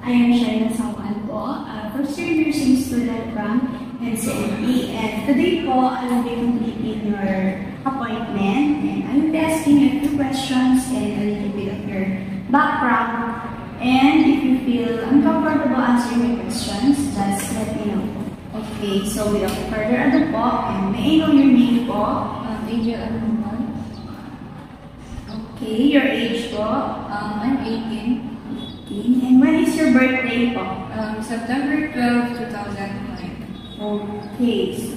I am Shaina Sawan po, first year nursing student from NCMP, and today po I will be completing your appointment and I will be asking you a few questions and a little bit of your background. And if you feel uncomfortable answering my questions, just let me know. Okay, so without further ado po, and may I know your name po? Angel Aluman. Okay, your age po? I'm 18. And when is your birthday po? September 12, 2005. Okay, so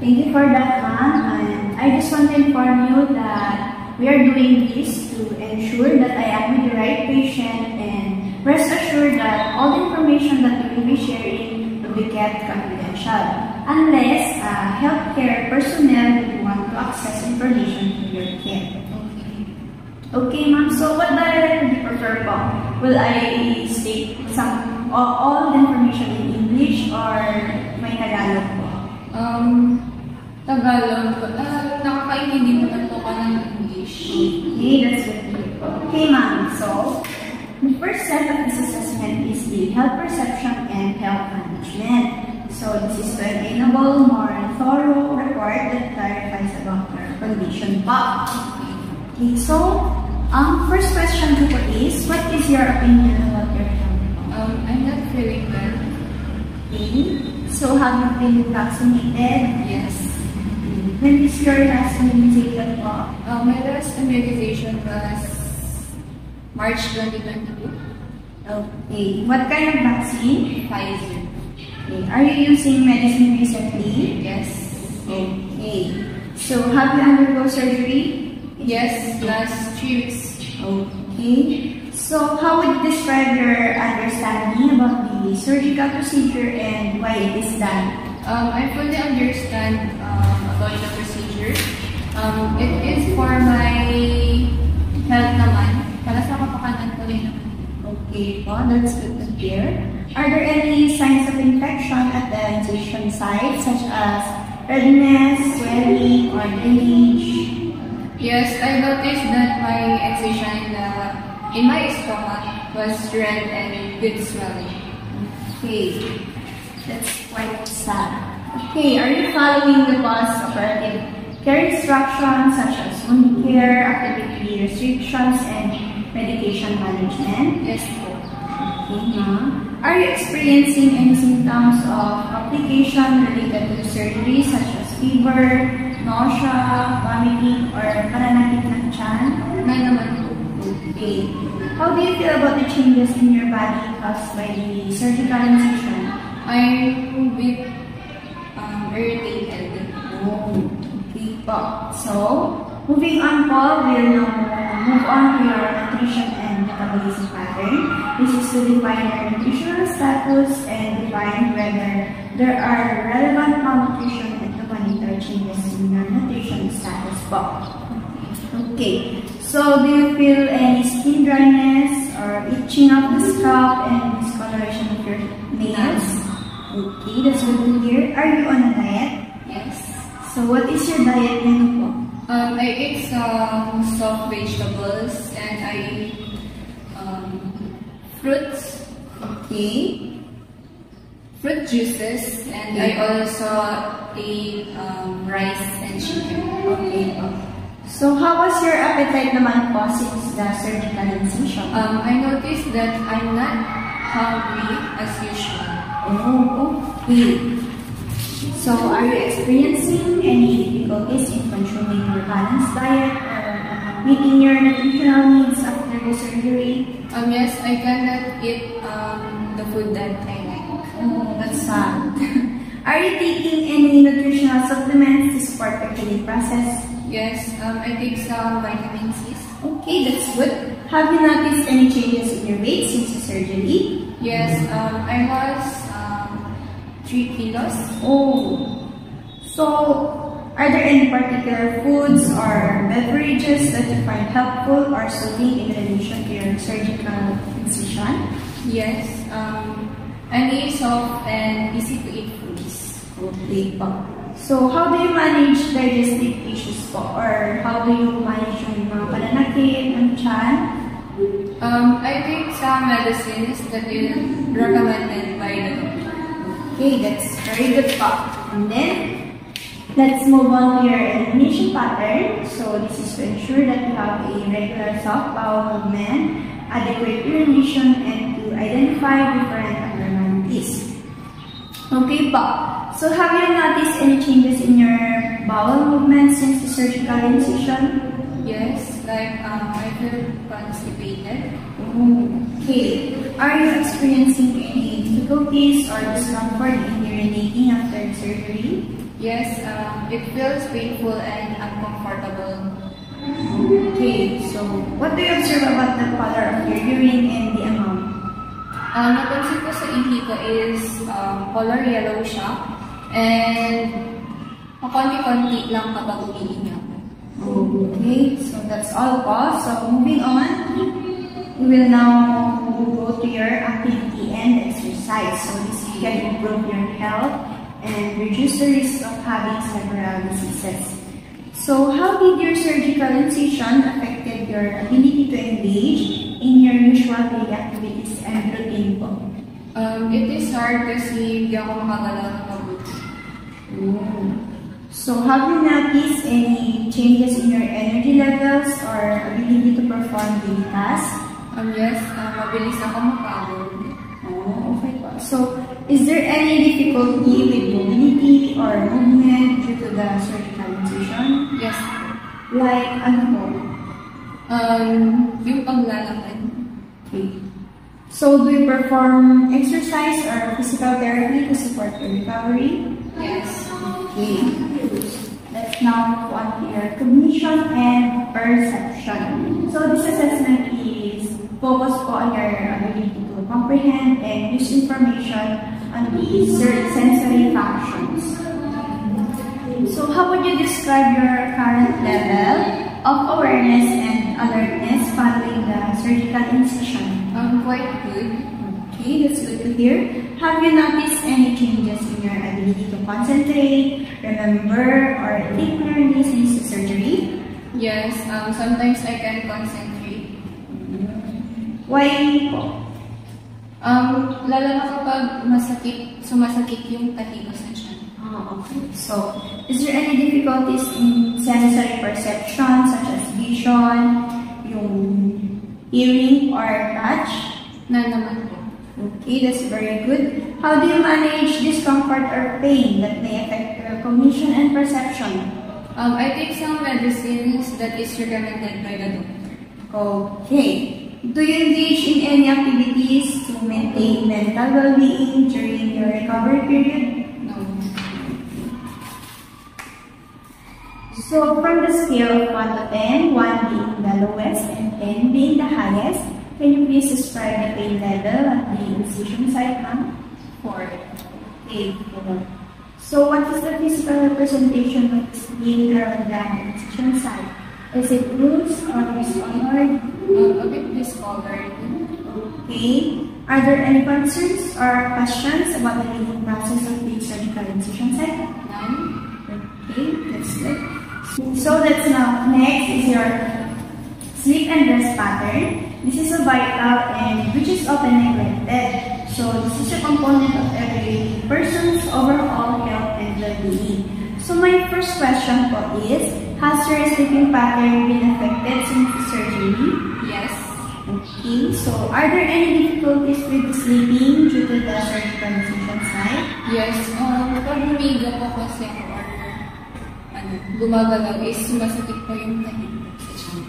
thank you for that, ma'am. And I just want to inform you that we are doing this to ensure that I am with the right patient, and rest assured that all the information that we will be sharing will be kept confidential unless healthcare personnel will want to access information to your care. Okay, ma'am. So, what dialect would you prefer po? Will I state all the information in English or may Tagalog po? Tagalog. Nakakaintindi naman po ka ng English. Okay, that's good. Okay, ma'am. So, the first set of this assessment is the health perception and health management. So, this is to enable more thorough report that clarifies about your condition po. Okay, so, first question ko is, what is your opinion about your health? I'm not feeling well. Okay, so have you been vaccinated? Yes. When is your last immunization po? My last immunization was March 2022. Okay, what kind of vaccine? Pfizer. Okay, are you using medicine recently? Yes. Okay, so have you undergone surgery? Yes, last 3 weeks. Okay. So, how would you describe your understanding about the surgical procedure and why it is done? I fully understand about the procedure. It is for my health naman. Para sa kapakanan ko rin naman. Okay po, that's good to hear. Are there any signs of infection at the incision site, such as redness, swelling, or drainage? Yes, I noticed that my excision in my stomach was red and with swelling. Okay, that's quite sad. Okay, are you following the post-operative care instructions such as wound care, activity restrictions, and medication management? Yes po. Okay, ma'am. Are you experiencing any symptoms of complication related to surgery such as fever, nausea, vomiting, or pananakit ng tiyan? May naman po. Okay. How do you feel about the changes in your body caused by the surgical incision? I'm a bit irritated. Okay po. So, moving on po, we'll now move on to your nutrition and metabolism pattern. This is to define your nutritional status and define whether there are relevant malnutrition and to monitor changes in your nutrition status po. Okay. So, do you feel any skin dryness or itching of the scalp and discoloration of your nails? Okay, that's good to hear. Are you on a diet? Yes. So, what is your diet menu po? I ate some soft vegetables and I ate fruits. Okay. Fruit juices, and I also ate rice and chicken. Okay po. So, how was your appetite naman po since the surgical incision? I noticed that I'm not hungry as usual. Oh, okay. So, are you experiencing any difficulties in consuming your balanced diet or meeting your nutritional needs after the surgery? Yes, I cannot eat the food that I like. Oh, that's sad. Are you taking any nutritional supplements to support your healing process? Yes, I take some vitamin C. Okay, that's good. Have you noticed any changes in your weight since the surgery? Yes, I was 3 kilos. Oh, so are there any particular foods or beverages that you find helpful or soothing in relation to your surgical incision? Yes, any soft and easy to eat foods. Okay po. So, how do you manage digestive issues po? Or how do you manage yung mga pananakit ng tiyan? I take some medicines that is recommended by the doctor. Okay, that's very good thought. And then, let's move on to your elimination pattern. So, this is to ensure that you have a regular soft bowel movement, adequate urination, and to identify different abnormalities. Okay po. So, have you noticed any changes in your bowel movement since the surgical incision? Yes, like I feel constipated. Okay. Are you experiencing any difficulties or discomfort in urinating after surgery? Yes, it feels painful and uncomfortable. Okay. So, what do you observe about the color of your urine and the amount? Napansin ko sa ihi ko is color yellow siya and konti-konti lang kapag umiihi ako. Okay, so that's all po. So moving on, we will now go to your activity and exercise. So this can improve your health and reduce the risk of having several diseases. So how did your surgical incision affected your ability to engage in your usual daily activities and routine po? It is hard kasi hindi ako makagalaw ng mabuti. So, have you noticed any changes in your energy levels or ability to perform daily tasks? Yes, mabilis ako mapagod. Okay po. So, is there any difficulty with mobility or movement due to the surgical incision? Yes. Like, ano po? Yung paglalakad. Okay. So, do you perform exercise or physical therapy to support your recovery? Yes. Okay. Let's now move on to your cognition and perception. So this assessment is focused on your ability to comprehend and use information on the sensory functions. So how would you describe your current level of awareness and alertness following the surgical incision? Quite good. Okay, that's good to hear. Have you noticed any changes in your ability to concentrate, remember, or think clearly since the surgery? Yes, sometimes I can concentrate. Why po? Lalo na kapag sumasakit yung tahi ko sa tiyan. Okay. So, is there any difficulties in sensory perception such as vision, yung hearing, or touch? Na naman po. Okay, that's very good. How do you manage discomfort or pain that may affect your cognition and perception? I take some medicines that is recommended by the doctor. Okay. Do you engage in any activities to maintain mental well-being during your recovery period? No. So, from the scale of 1 to 10, 1 being the lowest and 10 being the highest, can you please describe the pain level at the incision site, ma'am? 4. Okay, 4. So, what is the physical representation of this pain around the incision site? Is it loose or discolored? A bit discolored. Okay. Are there any concerns or questions about the healing process of the surgical incision site? None. Okay, that's good. So, next is your sleep and rest pattern. This is a vital and which is often neglected. So this is a component of every person's overall health and well-being. So my first question po is, has your sleeping pattern been affected since the surgery? Yes. Okay, so are there any difficulties with sleeping due to the surgical incision site? Yes. Pag humiga po kasi ako or gumagalaw is sumasakit po yung tahi sa tiyan.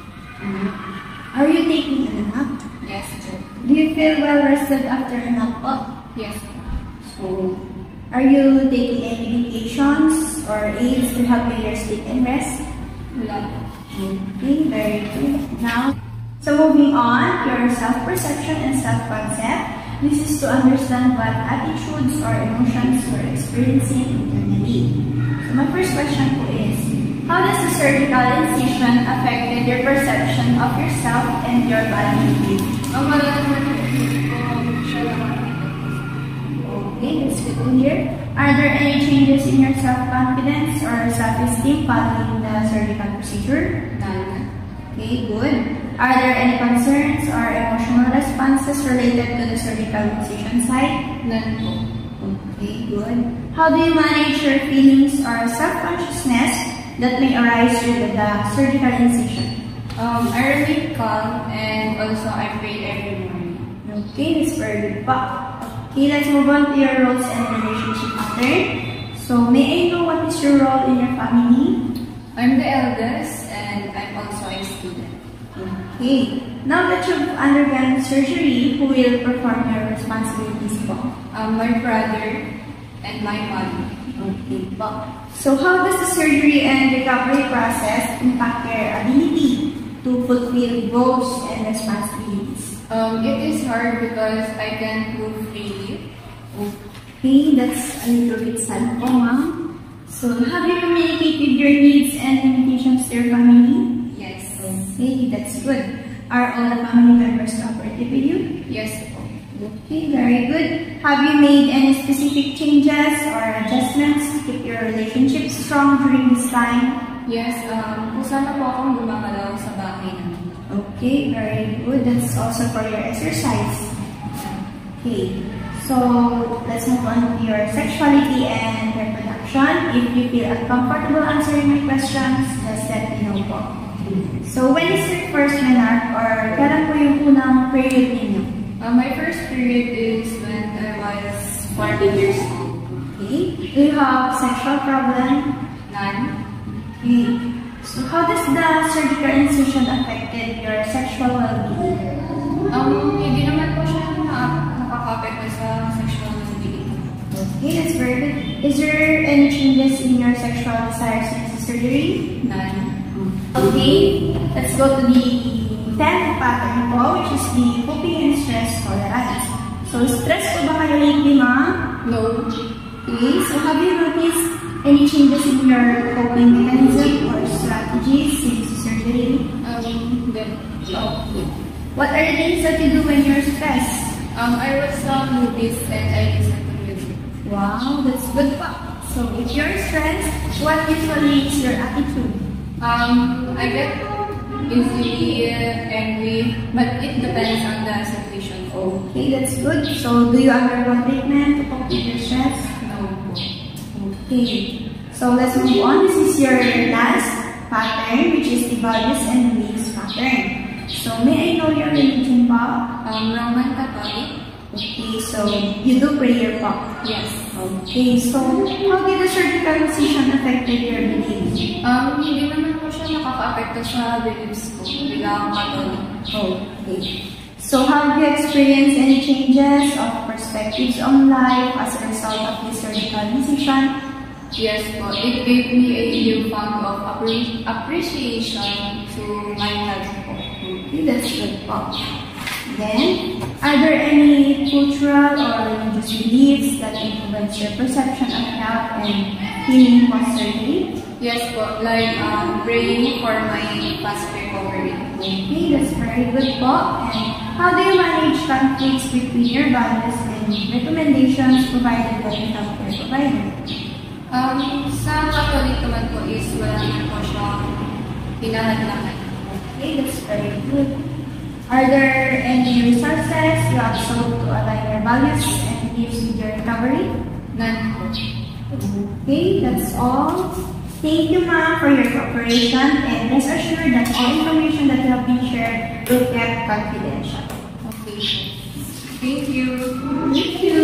Are you taking a nap? Yes, sir. Do you feel well rested after a nap? Yes. So, are you taking any medications or aids to help with your sleep and rest? Wala. Okay, very good. Now, so moving on, your self-perception and self-concept. This is to understand what attitudes or emotions you're experiencing internally. So my first question po is, how does the surgical incision affected your perception of yourself and your body? Ang malalaman ko siya naman. Okay, that's good to hear. Are there any changes in your self-confidence or self-esteem following the surgical procedure? None. Okay, good. Are there any concerns or emotional responses related to the surgical incision site? None po. Okay, good. How do you manage your feelings or self-consciousness that may arise during the surgical incision? I remain calm and also I pray every morning. Okay, that's very good pa. Okay, let's move on to your roles and relationship pattern. So, may I know what is your role in your family? I'm the eldest and I'm also a student. Okay. Now that you've undergone surgery, who will perform your responsibilities po? My brother and my mom. Okay po. So how does the surgery and recovery process impact your ability to fulfill goals and responsibilities? It is hard because I can move freely. Okay, that's a little bit sad po, ma'am. So have you communicated your needs and limitations to your family? Yes. Okay, that's good. Are all the family members cooperative with you? Yes po. Okay, very good. Have you made any specific changes or adjustments to keep your relationship strong during this time? Yes, kusama po akong gumagalaw sa bahay namin. Okay, very good. That's also for your exercise. Okay, so let's move on to your sexuality and reproduction. If you feel uncomfortable answering my questions, just let me know po. So when is your first menarche or kailan po yung unang period ninyo? My first period is when I was 14 years old. Okay. Do you have sexual problem? None. Okay. So how does the surgical incision affected your sexual well-being? Hindi naman po siya nakaka-apekto sa sexual well-being. Okay, that's very good. Is there any changes in your sexual desire since the surgery? None. Okay, let's go to the 10th pattern po, which is the coping and stress tolerance. So, stress po ba kayo lately, ma'am? No. Okay, so have you noticed any changes in your coping mechanism or strategies since the surgery? Then, No. What are the things that you do when you're stressed? I watch some movies and I listen to music. Wow, that's good pa. So, if you're stressed, what usually is your attitude? I get easily angry, but it depends on the situation. Okay, that's good. So, do you undergo treatment to cope with your stress? No. Okay. So, let's move on. This is your last pattern, which is the values and beliefs pattern. So, may I know your religion pa? Roman Catholic? Okay, so you do prayer pa? Yes. Okay, so how did the surgical incision affected your beliefs? Hindi naman po siya nakaka-apekto sa beliefs ko bilang Catholic. Okay. So have you experienced any changes of perspectives on life as a result of the surgical incision? Yes po. It gave me a newfound of appreciation to my health po. Okay, that's good po. Then, are there any cultural or religious beliefs that influence your perception of health and healing post-surgery? Yes po, like praying for my fast recovery. Okay, that's very good po. And how do you manage conflicts between your values and recommendations provided by the healthcare provider? Sa Catholic naman po is wala naman po siyang hinahadlangan. Okay, that's very good. Are there any resources you have sought to align your values and beliefs with your recovery? None po. Okay, that's all. Thank you, ma'am, for your cooperation, and rest assured that all information that you have been shared will be kept confidential. Okay. Thank you. Thank you.